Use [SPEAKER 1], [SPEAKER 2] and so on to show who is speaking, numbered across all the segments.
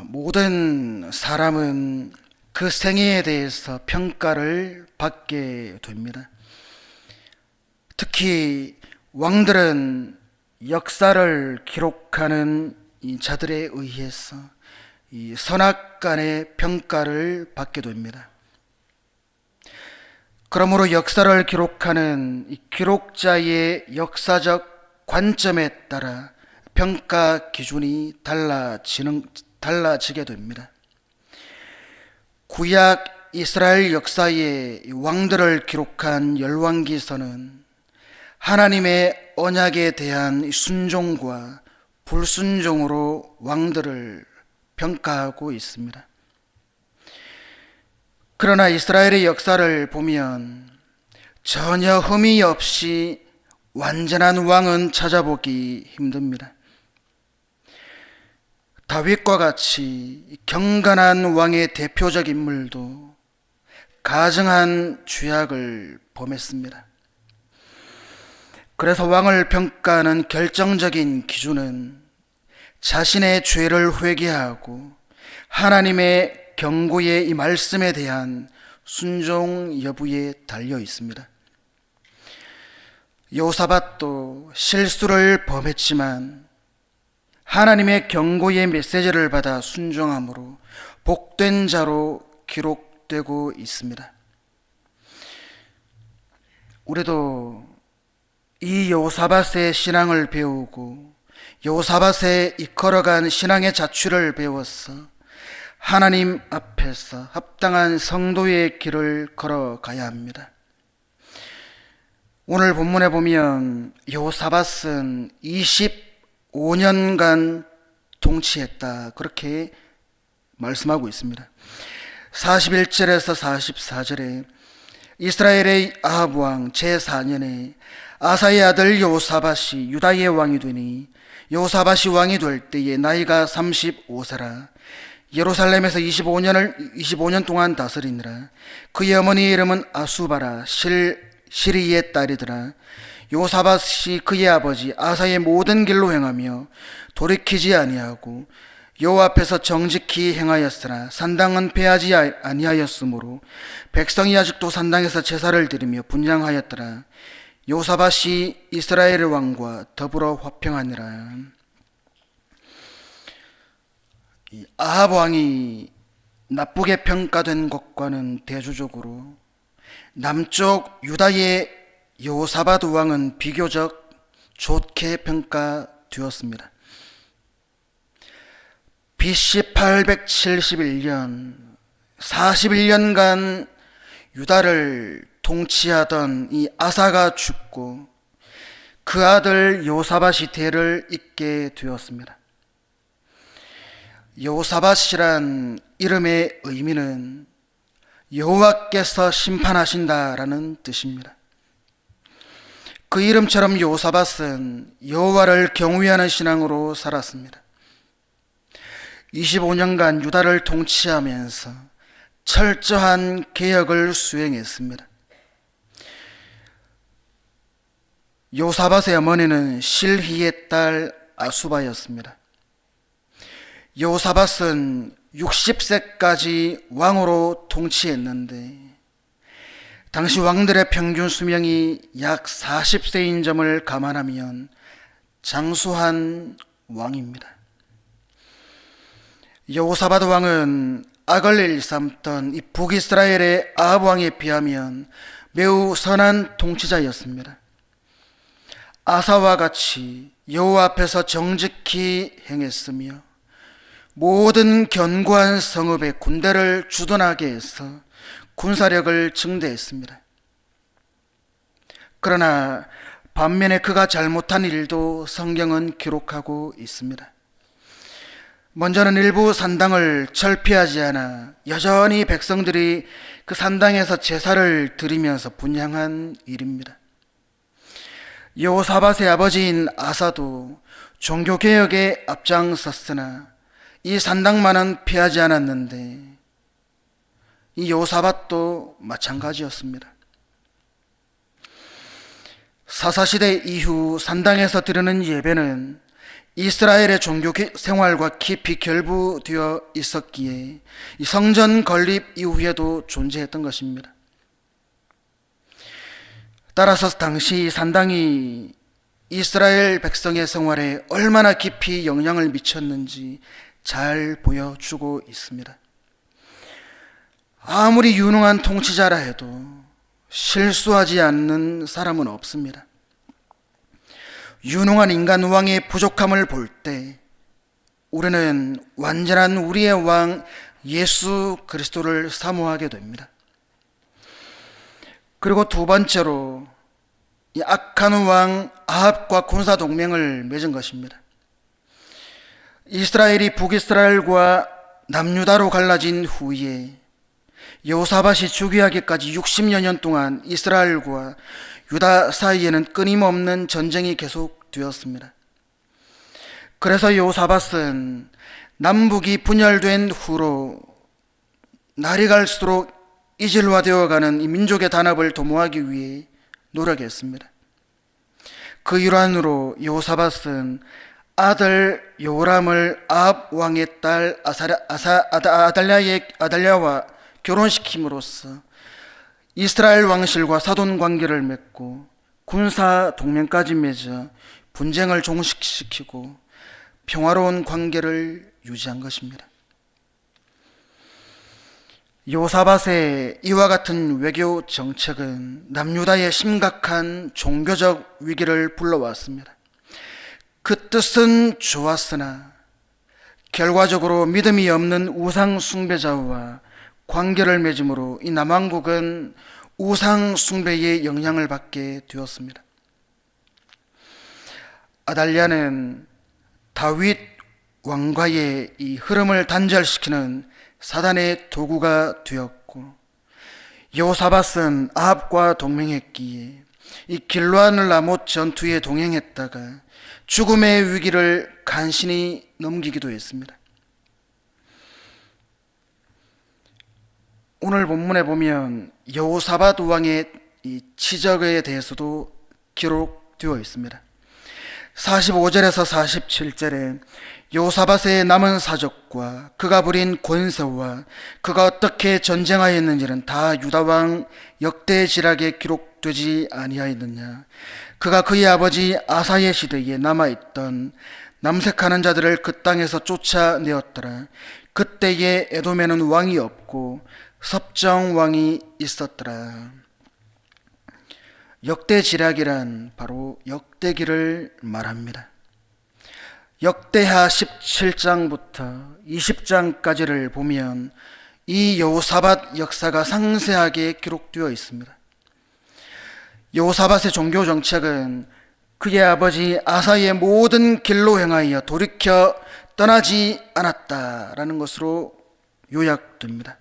[SPEAKER 1] 모든 사람은 그 생애에 대해서 평가를 받게 됩니다. 특히 왕들은 역사를 기록하는 이 자들에 의해서 이 선악간의 평가를 받게 됩니다. 그러므로 역사를 기록하는 이 기록자의 역사적 관점에 따라 평가 기준이 달라지게 됩니다. 구약 이스라엘 역사의 왕들을 기록한 열왕기서는 하나님의 언약에 대한 순종과 불순종으로 왕들을 평가하고 있습니다. 그러나 이스라엘의 역사를 보면 전혀 흠이 없이 완전한 왕은 찾아보기 힘듭니다. 다윗과 같이 경건한 왕의 대표적 인물도 가증한 죄악을 범했습니다. 그래서 왕을 평가하는 결정적인 기준은 자신의 죄를 회개하고 하나님의 경고의 이 말씀에 대한 순종 여부에 달려 있습니다. 여호사밧도 실수를 범했지만 하나님의 경고의 메시지를 받아 순종함으로 복된 자로 기록되고 있습니다. 우리도 이 여호사밧의 신앙을 배우고 여호사밧의 이끌어간 신앙의 자취를 배워서 하나님 앞에서 합당한 성도의 길을 걸어가야 합니다. 오늘 본문에 보면 여호사밧은 25년간 통치했다, 그렇게 말씀하고 있습니다. 41절에서 44절에 이스라엘의 아합 왕 제4년에 아사의 아들 여호사밧이 유다의 왕이 되니 여호사밧이 왕이 될 때에 나이가 35세라. 예루살렘에서 25년 동안 다스리니라. 그의 어머니의 이름은 아수바라 시리의 딸이더라. 여호사밧이 그의 아버지 아사의 모든 길로 행하며 돌이키지 아니하고 여호와 앞에서 정직히 행하였으나 산당은 패하지 아니하였으므로 백성이 아직도 산당에서 제사를 드리며 분향하였더라. 여호사밧이 이스라엘의 왕과 더불어 화평하니라. 아합 왕이 나쁘게 평가된 것과는 대조적으로 남쪽 유다의 여호사밧 왕은 비교적 좋게 평가되었습니다. BC 871년 41년간 유다를 통치하던 이 아사가 죽고 그 아들 여호사밧이 대를 잇게 되었습니다. 여호사밧이란 이름의 의미는 여호와께서 심판하신다라는 뜻입니다. 그 이름처럼 여호사밧은 여호와를 경외하는 신앙으로 살았습니다. 25년간 유다를 통치하면서 철저한 개혁을 수행했습니다. 여호사밧의 어머니는 실히의 딸 아수바였습니다. 여호사밧은 60세까지 왕으로 통치했는데 당시 왕들의 평균 수명이 약 40세인 점을 감안하면 장수한 왕입니다. 여호사밧 왕은 악을 일삼던 이 북이스라엘의 아합 왕에 비하면 매우 선한 통치자였습니다. 아사와 같이 여호와 앞에서 정직히 행했으며 모든 견고한 성읍에 군대를 주둔하게 해서 군사력을 증대했습니다. 그러나 반면에 그가 잘못한 일도 성경은 기록하고 있습니다. 먼저는 일부 산당을 철폐하지 않아 여전히 백성들이 그 산당에서 제사를 드리면서 분향한 일입니다. 여호사밧의 아버지인 아사도 종교개혁에 앞장섰으나 이 산당만은 피하지 않았는데 이 여호사밧도 마찬가지였습니다. 사사시대 이후 산당에서 드리는 예배는 이스라엘의 종교 생활과 깊이 결부되어 있었기에 이 성전 건립 이후에도 존재했던 것입니다. 따라서 당시 산당이 이스라엘 백성의 생활에 얼마나 깊이 영향을 미쳤는지 잘 보여주고 있습니다. 아무리 유능한 통치자라 해도 실수하지 않는 사람은 없습니다. 유능한 인간 왕의 부족함을 볼 때 우리는 완전한 우리의 왕 예수 그리스도를 사모하게 됩니다. 그리고 두 번째로 이 악한 왕 아합과 군사 동맹을 맺은 것입니다. 이스라엘이 북이스라엘과 남유다로 갈라진 후에 여호사밧이 즉위하기까지 60여 년 동안 이스라엘과 유다 사이에는 끊임없는 전쟁이 계속되었습니다. 그래서 여호사밧은 남북이 분열된 후로 날이 갈수록 이질화되어가는 이 민족의 단합을 도모하기 위해 노력했습니다. 그 일환으로 여호사밧은 아들 요람을 아합 왕의 딸 아달랴와 결혼시킴으로써 이스라엘 왕실과 사돈 관계를 맺고 군사 동맹까지 맺어 분쟁을 종식시키고 평화로운 관계를 유지한 것입니다. 여호사밧의 이와 같은 외교 정책은 남유다의 심각한 종교적 위기를 불러왔습니다. 그 뜻은 좋았으나 결과적으로 믿음이 없는 우상 숭배자와 관계를 맺음으로 이 남왕국은 우상 숭배의 영향을 받게 되었습니다. 아달랴는 다윗 왕과의 이 흐름을 단절시키는 사단의 도구가 되었고, 여호사밧은 아합과 동맹했기에 이 길르앗 라못 전투에 동행했다가 죽음의 위기를 간신히 넘기기도 했습니다. 오늘 본문에 보면 여호사밧 왕의 이 치적에 대해서도 기록되어 있습니다. 45절에서 47절에 여호사밧의 남은 사적과 그가 부린 권세와 그가 어떻게 전쟁하였는지는 다 유다왕 역대지락에 기록되지 아니하였느냐. 그가 그의 아버지 아사의 시대에 남아있던 남색하는 자들을 그 땅에서 쫓아내었더라. 그때에 에돔에는 왕이 없고 섭정 왕이 있었더라. 역대지략이란 바로 역대기를 말합니다. 역대하 17장부터 20장까지를 보면 이 여호사밧 역사가 상세하게 기록되어 있습니다. 여호사밧의 종교 정책은 그의 아버지 아사의 모든 길로 행하여 돌이켜 떠나지 않았다라는 것으로 요약됩니다.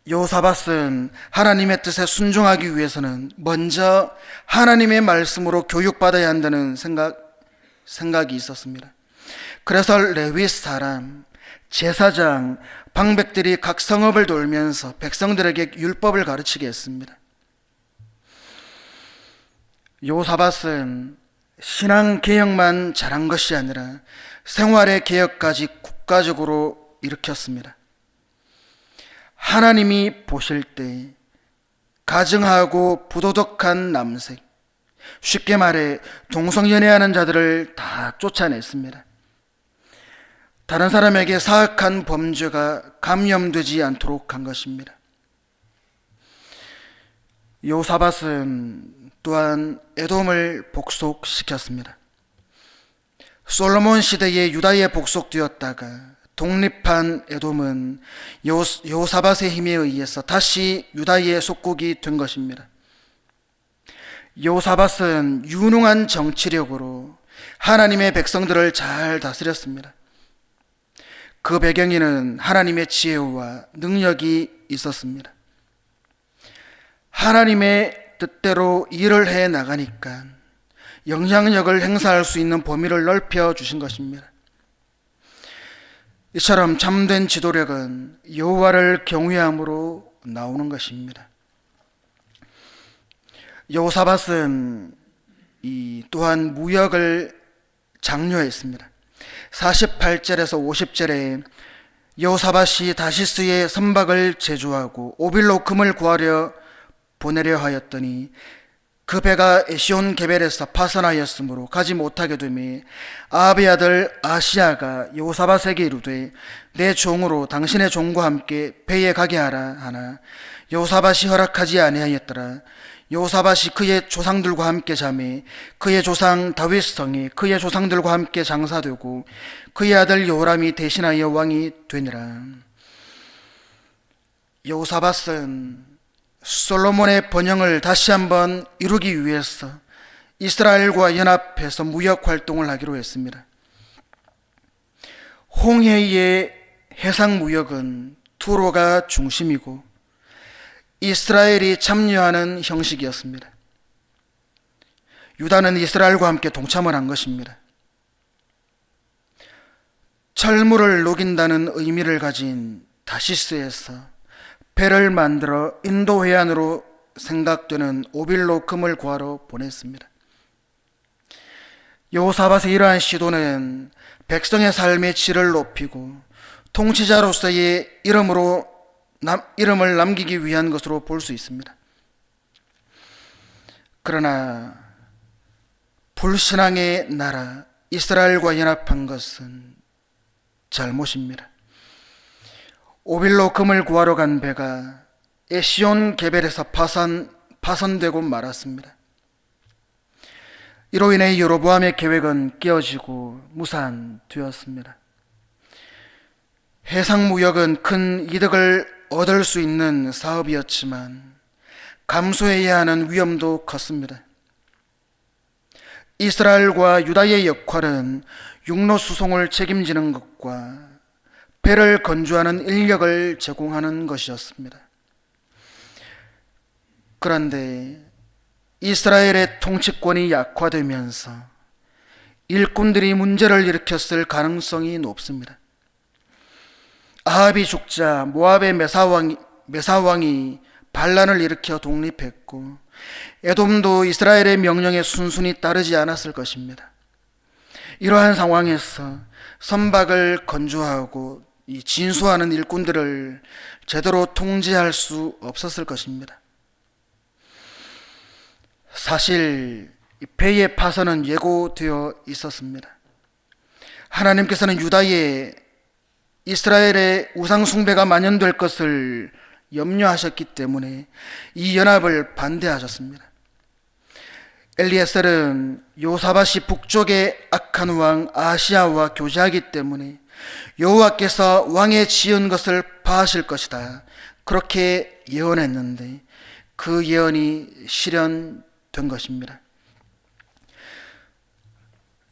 [SPEAKER 1] 여호사밧은 하나님의 뜻에 순종하기 위해서는 먼저 하나님의 말씀으로 교육받아야 한다는 생각이 있었습니다. 그래서 레위 사람, 제사장, 방백들이 각 성읍을 돌면서 백성들에게 율법을 가르치게 했습니다. 여호사밧은 신앙 개혁만 잘한 것이 아니라 생활의 개혁까지 국가적으로 일으켰습니다. 하나님이 보실 때 가증하고 부도덕한 남색, 쉽게 말해 동성연애하는 자들을 다 쫓아냈습니다. 다른 사람에게 사악한 범죄가 감염되지 않도록 한 것입니다. 여호사밧은 또한 에돔을 복속시켰습니다. 솔로몬 시대에 유다에 복속되었다가 독립한 에돔은 여호사밧의 힘에 의해서 다시 유다의 속국이 된 것입니다. 여호사밧은 유능한 정치력으로 하나님의 백성들을 잘 다스렸습니다. 그 배경에는 하나님의 지혜와 능력이 있었습니다. 하나님의 뜻대로 일을 해 나가니까 영향력을 행사할 수 있는 범위를 넓혀 주신 것입니다. 이처럼 참된 지도력은 여호와를 경외함으로 나오는 것입니다. 여호사밧은 또한 무역을 장려했습니다. 48절에서 50절에 여호사밧이 다시스의 선박을 제조하고 오빌로 금을 구하려 보내려 하였더니 그 배가 에시온 게벨에서 파선하였으므로 가지 못하게 되매 아합의 아들 아시야가 여호사밧에게 이르되 내 종으로 당신의 종과 함께 배에 가게 하라 하나 여호사밧이 허락하지 아니하였더라. 여호사밧이 그의 조상들과 함께 잠에 그의 조상 다윗 성에 그의 조상들과 함께 장사되고 그의 아들 여호람이 대신하여 왕이 되니라. 여호사밧은 솔로몬의 번영을 다시 한번 이루기 위해서 이스라엘과 연합해서 무역 활동을 하기로 했습니다. 홍해의 해상 무역은 투로가 중심이고 이스라엘이 참여하는 형식이었습니다. 유다는 이스라엘과 함께 동참을 한 것입니다. 철물을 녹인다는 의미를 가진 다시스에서 배를 만들어 인도 해안으로 생각되는 오빌로 금을 구하러 보냈습니다. 여호사밧의 이러한 시도는 백성의 삶의 질을 높이고 통치자로서의 이름을 남기기 위한 것으로 볼 수 있습니다. 그러나 불신앙의 나라 이스라엘과 연합한 것은 잘못입니다. 오빌로 금을 구하러 간 배가 에시온 게벨에서 파선되고 말았습니다. 이로 인해 여로보암의 계획은 깨어지고 무산되었습니다. 해상무역은 큰 이득을 얻을 수 있는 사업이었지만 감수해야 하는 위험도 컸습니다. 이스라엘과 유다의 역할은 육로 수송을 책임지는 것과 배를 건조하는 인력을 제공하는 것이었습니다. 그런데 이스라엘의 통치권이 약화되면서 일꾼들이 문제를 일으켰을 가능성이 높습니다. 아합이 죽자 모압의 메사왕이 반란을 일으켜 독립했고 에돔도 이스라엘의 명령에 순순히 따르지 않았을 것입니다. 이러한 상황에서 선박을 건조하고 진수하는 일꾼들을 제대로 통제할 수 없었을 것입니다. 사실 배의 파선은 예고되어 있었습니다. 하나님께서는 유다에 이스라엘의 우상 숭배가 만연될 것을 염려하셨기 때문에 이 연합을 반대하셨습니다. 엘리에셀은 여호사밧이 북쪽의 악한 왕 아시야와 교제하기 때문에 여호와께서 왕에 지은 것을 파하실 것이다, 그렇게 예언했는데 그 예언이 실현된 것입니다.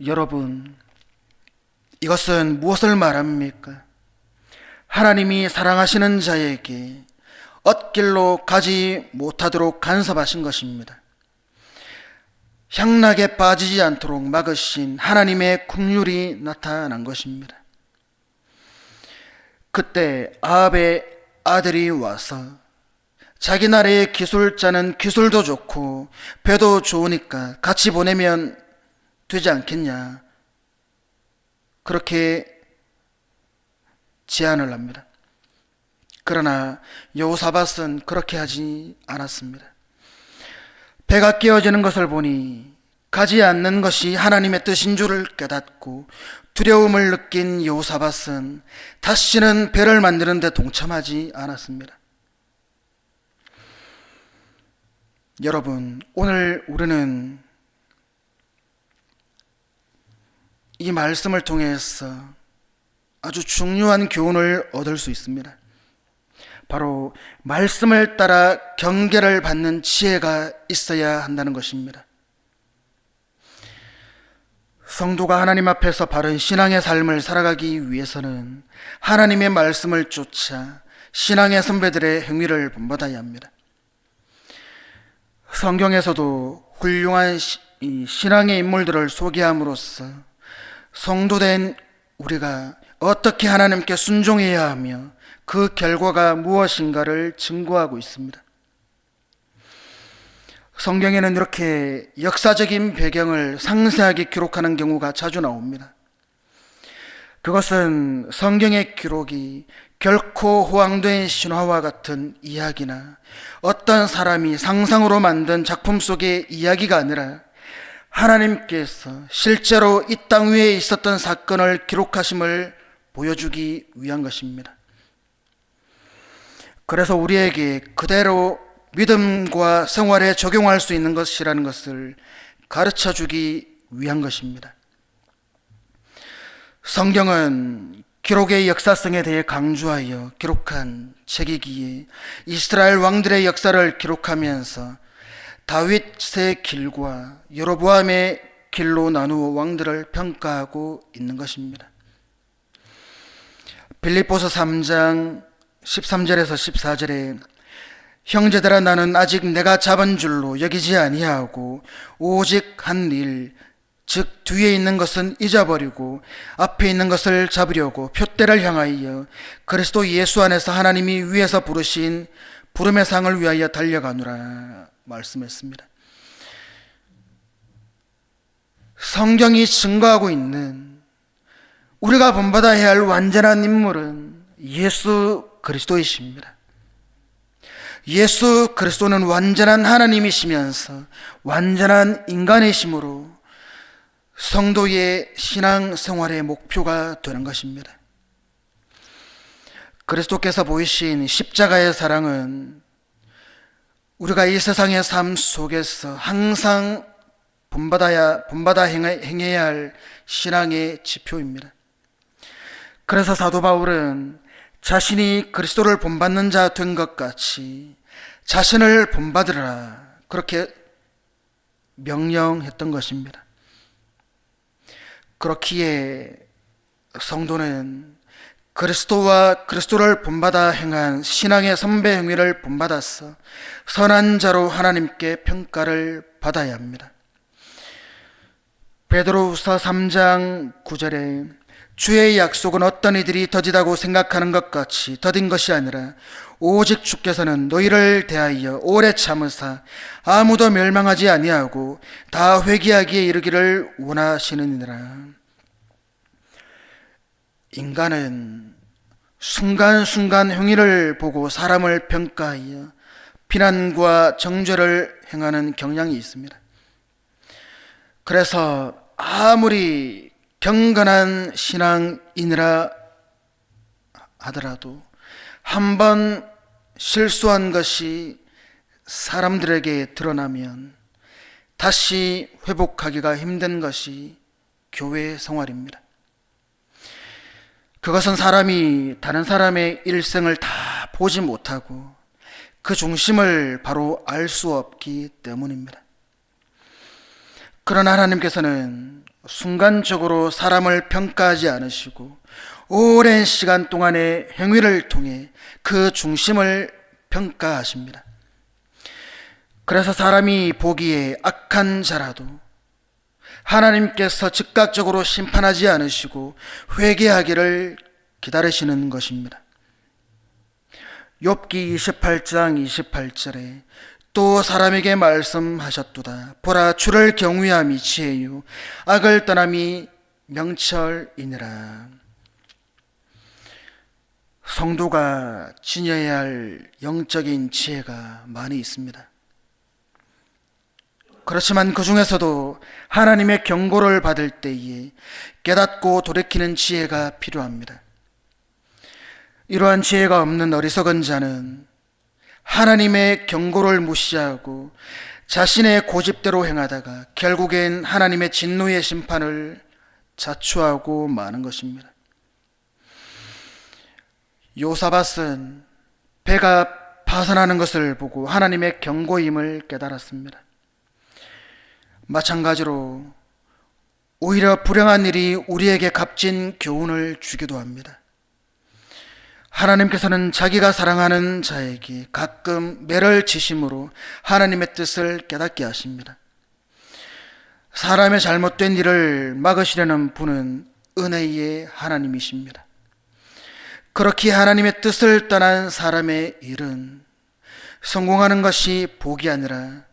[SPEAKER 1] 여러분, 이것은 무엇을 말합니까? 하나님이 사랑하시는 자에게 엇길로 가지 못하도록 간섭하신 것입니다. 향락에 빠지지 않도록 막으신 하나님의 긍휼이 나타난 것입니다. 그때 아합의 아들이 와서 자기 나라의 기술자는 기술도 좋고 배도 좋으니까 같이 보내면 되지 않겠냐, 그렇게 제안을 합니다. 그러나 여호사밧은 그렇게 하지 않았습니다. 배가 깨어지는 것을 보니 가지 않는 것이 하나님의 뜻인 줄을 깨닫고 두려움을 느낀 여호사밧은 다시는 배를 만드는 데 동참하지 않았습니다. 여러분, 오늘 우리는 이 말씀을 통해서 아주 중요한 교훈을 얻을 수 있습니다. 바로 말씀을 따라 경계를 받는 지혜가 있어야 한다는 것입니다. 성도가 하나님 앞에서 바른 신앙의 삶을 살아가기 위해서는 하나님의 말씀을 쫓아 신앙의 선배들의 행위를 본받아야 합니다. 성경에서도 훌륭한 신앙의 인물들을 소개함으로써 성도된 우리가 어떻게 하나님께 순종해야 하며 그 결과가 무엇인가를 증거하고 있습니다. 성경에는 이렇게 역사적인 배경을 상세하게 기록하는 경우가 자주 나옵니다. 그것은 성경의 기록이 결코 호황된 신화와 같은 이야기나 어떤 사람이 상상으로 만든 작품 속의 이야기가 아니라 하나님께서 실제로 이 땅 위에 있었던 사건을 기록하심을 보여주기 위한 것입니다. 그래서 우리에게 그대로 믿음과 생활에 적용할 수 있는 것이라는 것을 가르쳐 주기 위한 것입니다. 성경은 기록의 역사성에 대해 강조하여 기록한 책이기에 이스라엘 왕들의 역사를 기록하면서 다윗의 길과 여로보암의 길로 나누어 왕들을 평가하고 있는 것입니다. 빌립보서 3장 13절에서 14절에 형제들아 나는 아직 내가 잡은 줄로 여기지 아니하고 오직 한 일 즉 뒤에 있는 것은 잊어버리고 앞에 있는 것을 잡으려고 표대를 향하여 그리스도 예수 안에서 하나님이 위에서 부르신 부름의 상을 위하여 달려가노라 말씀했습니다. 성경이 증거하고 있는 우리가 본받아야 할 완전한 인물은 예수 그리스도이십니다. 예수 그리스도는 완전한 하나님이시면서 완전한 인간이시므로 성도의 신앙생활의 목표가 되는 것입니다. 그리스도께서 보이신 십자가의 사랑은 우리가 이 세상의 삶 속에서 항상 본받아 행해야 할 신앙의 지표입니다. 그래서 사도 바울은 자신이 그리스도를 본받는 자 된 것 같이 자신을 본받으라 그렇게 명령했던 것입니다. 그렇기에 성도는 그리스도와 그리스도를 본받아 행한 신앙의 선배 행위를 본받아서 선한 자로 하나님께 평가를 받아야 합니다. 베드로후서 3장 9절에 주의 약속은 어떤 이들이 더디다고 생각하는 것 같이 더딘 것이 아니라 오직 주께서는 너희를 대하여 오래 참으사 아무도 멸망하지 아니하고 다 회개하기에 이르기를 원하시느니라. 인간은 순간순간 행위를 보고 사람을 평가하여 비난과 정죄를 행하는 경향이 있습니다. 그래서 아무리 경건한 신앙인이라 하더라도 한번 실수한 것이 사람들에게 드러나면 다시 회복하기가 힘든 것이 교회 생활입니다. 그것은 사람이 다른 사람의 일생을 다 보지 못하고 그 중심을 바로 알 수 없기 때문입니다. 그러나 하나님께서는 순간적으로 사람을 평가하지 않으시고 오랜 시간 동안의 행위를 통해 그 중심을 평가하십니다. 그래서 사람이 보기에 악한 자라도 하나님께서 즉각적으로 심판하지 않으시고 회개하기를 기다리시는 것입니다. 욥기 28장 28절에 또 사람에게 말씀하셨도다. 보라, 주를 경외함이 지혜요 악을 떠남이 명철이니라. 성도가 지녀야 할 영적인 지혜가 많이 있습니다. 그렇지만 그 중에서도 하나님의 경고를 받을 때에 깨닫고 돌이키는 지혜가 필요합니다. 이러한 지혜가 없는 어리석은 자는 하나님의 경고를 무시하고 자신의 고집대로 행하다가 결국엔 하나님의 진노의 심판을 자초하고 마는 것입니다. 요사밧은 배가 파산하는 것을 보고 하나님의 경고임을 깨달았습니다. 마찬가지로 오히려 불행한 일이 우리에게 값진 교훈을 주기도 합니다. 하나님께서는 자기가 사랑하는 자에게 가끔 매를 지심으로 하나님의 뜻을 깨닫게 하십니다. 사람의 잘못된 일을 막으시려는 분은 은혜의 하나님이십니다. 그렇게 하나님의 뜻을 떠난 사람의 일은 성공하는 것이 복이 아니라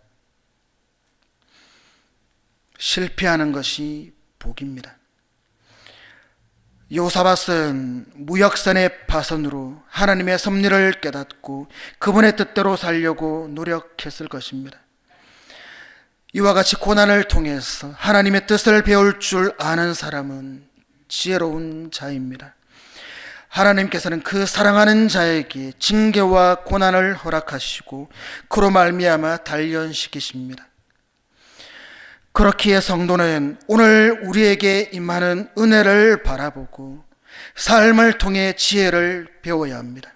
[SPEAKER 1] 실패하는 것이 복입니다. 여호사밧은 무역선의 파선으로 하나님의 섭리를 깨닫고 그분의 뜻대로 살려고 노력했을 것입니다. 이와 같이 고난을 통해서 하나님의 뜻을 배울 줄 아는 사람은 지혜로운 자입니다. 하나님께서는 그 사랑하는 자에게 징계와 고난을 허락하시고 그로 말미암아 단련시키십니다. 그렇기에 성도는 오늘 우리에게 임하는 은혜를 바라보고 삶을 통해 지혜를 배워야 합니다.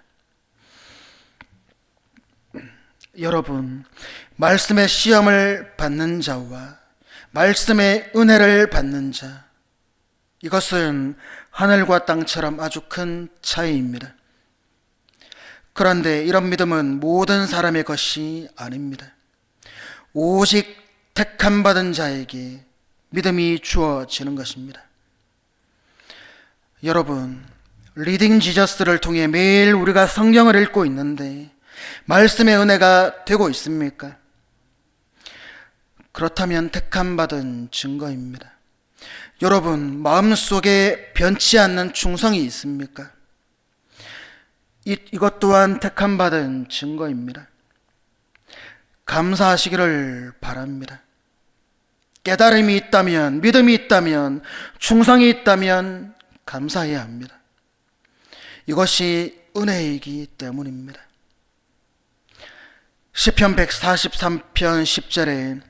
[SPEAKER 1] 여러분, 말씀의 시험을 받는 자와 말씀의 은혜를 받는 자, 이것은 하늘과 땅처럼 아주 큰 차이입니다. 그런데 이런 믿음은 모든 사람의 것이 아닙니다. 오직 택함 받은 자에게 믿음이 주어지는 것입니다. 여러분, 리딩 지저스를 통해 매일 우리가 성경을 읽고 있는데 말씀의 은혜가 되고 있습니까? 그렇다면 택함 받은 증거입니다. 여러분, 마음속에 변치 않는 충성이 있습니까? 이것 또한 택함 받은 증거입니다. 감사하시기를 바랍니다. 깨달음이 있다면, 믿음이 있다면, 충성이 있다면 감사해야 합니다. 이것이 은혜이기 때문입니다. 시편 143편 10절에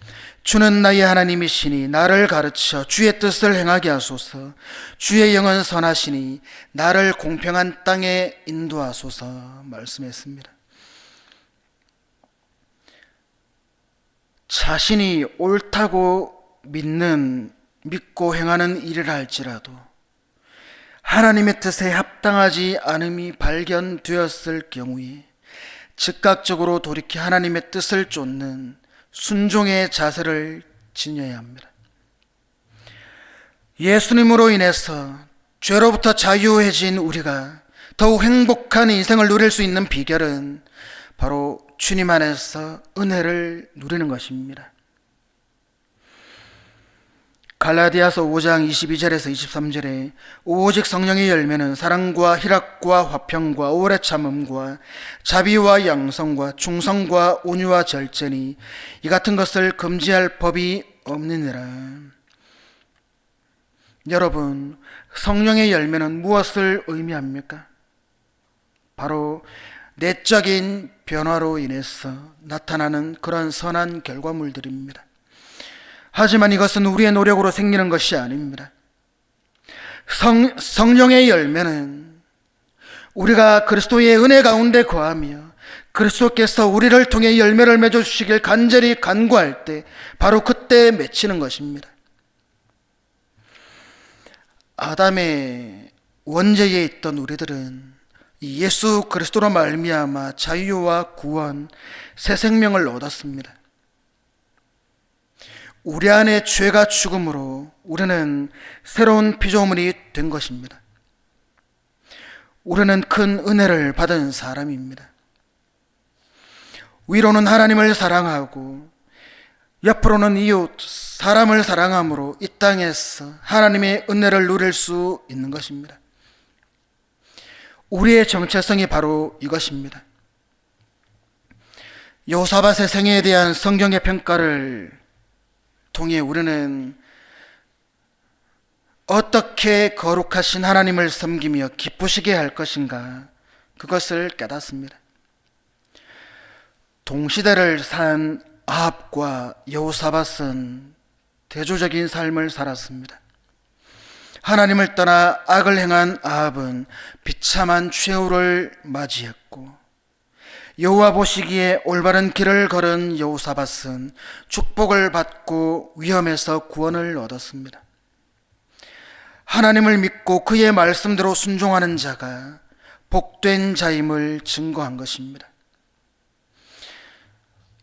[SPEAKER 1] 주는 나의 하나님이시니 나를 가르쳐 주의 뜻을 행하게 하소서. 주의 영은 선하시니 나를 공평한 땅에 인도하소서 말씀했습니다. 자신이 옳다고 믿고 행하는 일이라 할지라도 하나님의 뜻에 합당하지 않음이 발견되었을 경우에 즉각적으로 돌이켜 하나님의 뜻을 쫓는 순종의 자세를 지녀야 합니다. 예수님으로 인해서 죄로부터 자유해진 우리가 더욱 행복한 인생을 누릴 수 있는 비결은 바로 주님 안에서 은혜를 누리는 것입니다. 갈라디아서 5장 22절에서 23절에 오직 성령의 열매는 사랑과 희락과 화평과 오래 참음과 자비와 양성과 충성과 온유와 절제니 이 같은 것을 금지할 법이 없느니라. 여러분, 성령의 열매는 무엇을 의미합니까? 바로 내적인 변화로 인해서 나타나는 그런 선한 결과물들입니다. 하지만 이것은 우리의 노력으로 생기는 것이 아닙니다. 성령의 열매는 우리가 그리스도의 은혜 가운데 거하며 그리스도께서 우리를 통해 열매를 맺어주시길 간절히 간구할 때 바로 그때 맺히는 것입니다. 아담의 원죄에 있던 우리들은 예수 그리스도로 말미암아 자유와 구원, 새 생명을 얻었습니다. 우리 안에 죄가 죽음으로 우리는 새로운 피조물이 된 것입니다. 우리는 큰 은혜를 받은 사람입니다. 위로는 하나님을 사랑하고 옆으로는 이웃, 사람을 사랑함으로 이 땅에서 하나님의 은혜를 누릴 수 있는 것입니다. 우리의 정체성이 바로 이것입니다. 여호사밧의 생애에 대한 성경의 평가를 통해 우리는 어떻게 거룩하신 하나님을 섬기며 기쁘시게 할 것인가, 그것을 깨닫습니다. 동시대를 산 아합과 여호사밧은 대조적인 삶을 살았습니다. 하나님을 떠나 악을 행한 아합은 비참한 최후를 맞이했고, 여호와 보시기에 올바른 길을 걸은 여호사밧은 축복을 받고 위험에서 구원을 얻었습니다. 하나님을 믿고 그의 말씀대로 순종하는 자가 복된 자임을 증거한 것입니다.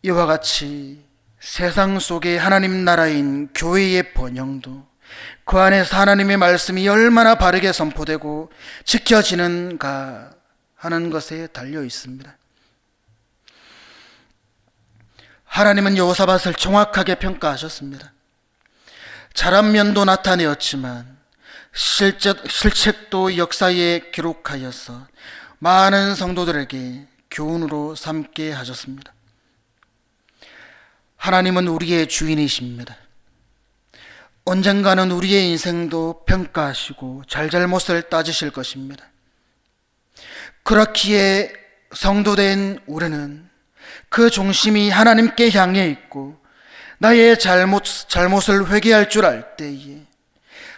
[SPEAKER 1] 이와 같이 세상 속의 하나님 나라인 교회의 번영도 그 안에서 하나님의 말씀이 얼마나 바르게 선포되고 지켜지는가 하는 것에 달려 있습니다. 하나님은 여호사밧을 정확하게 평가하셨습니다. 잘한 면도 나타내었지만 실책도 역사에 기록하여서 많은 성도들에게 교훈으로 삼게 하셨습니다. 하나님은 우리의 주인이십니다. 언젠가는 우리의 인생도 평가하시고 잘잘못을 따지실 것입니다. 그렇기에 성도된 우리는 그 중심이 하나님께 향해 있고 나의 잘못을 회개할 줄 알 때에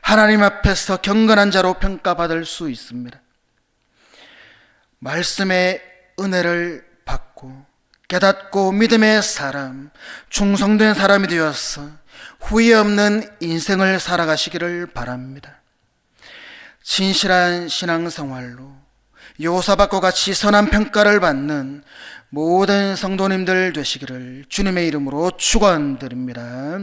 [SPEAKER 1] 하나님 앞에서 경건한 자로 평가받을 수 있습니다. 말씀의 은혜를 받고 깨닫고 믿음의 사람, 충성된 사람이 되어서 후회 없는 인생을 살아가시기를 바랍니다. 진실한 신앙생활로 요사박과 같이 선한 평가를 받는 모든 성도님들 되시기를 주님의 이름으로 축원드립니다.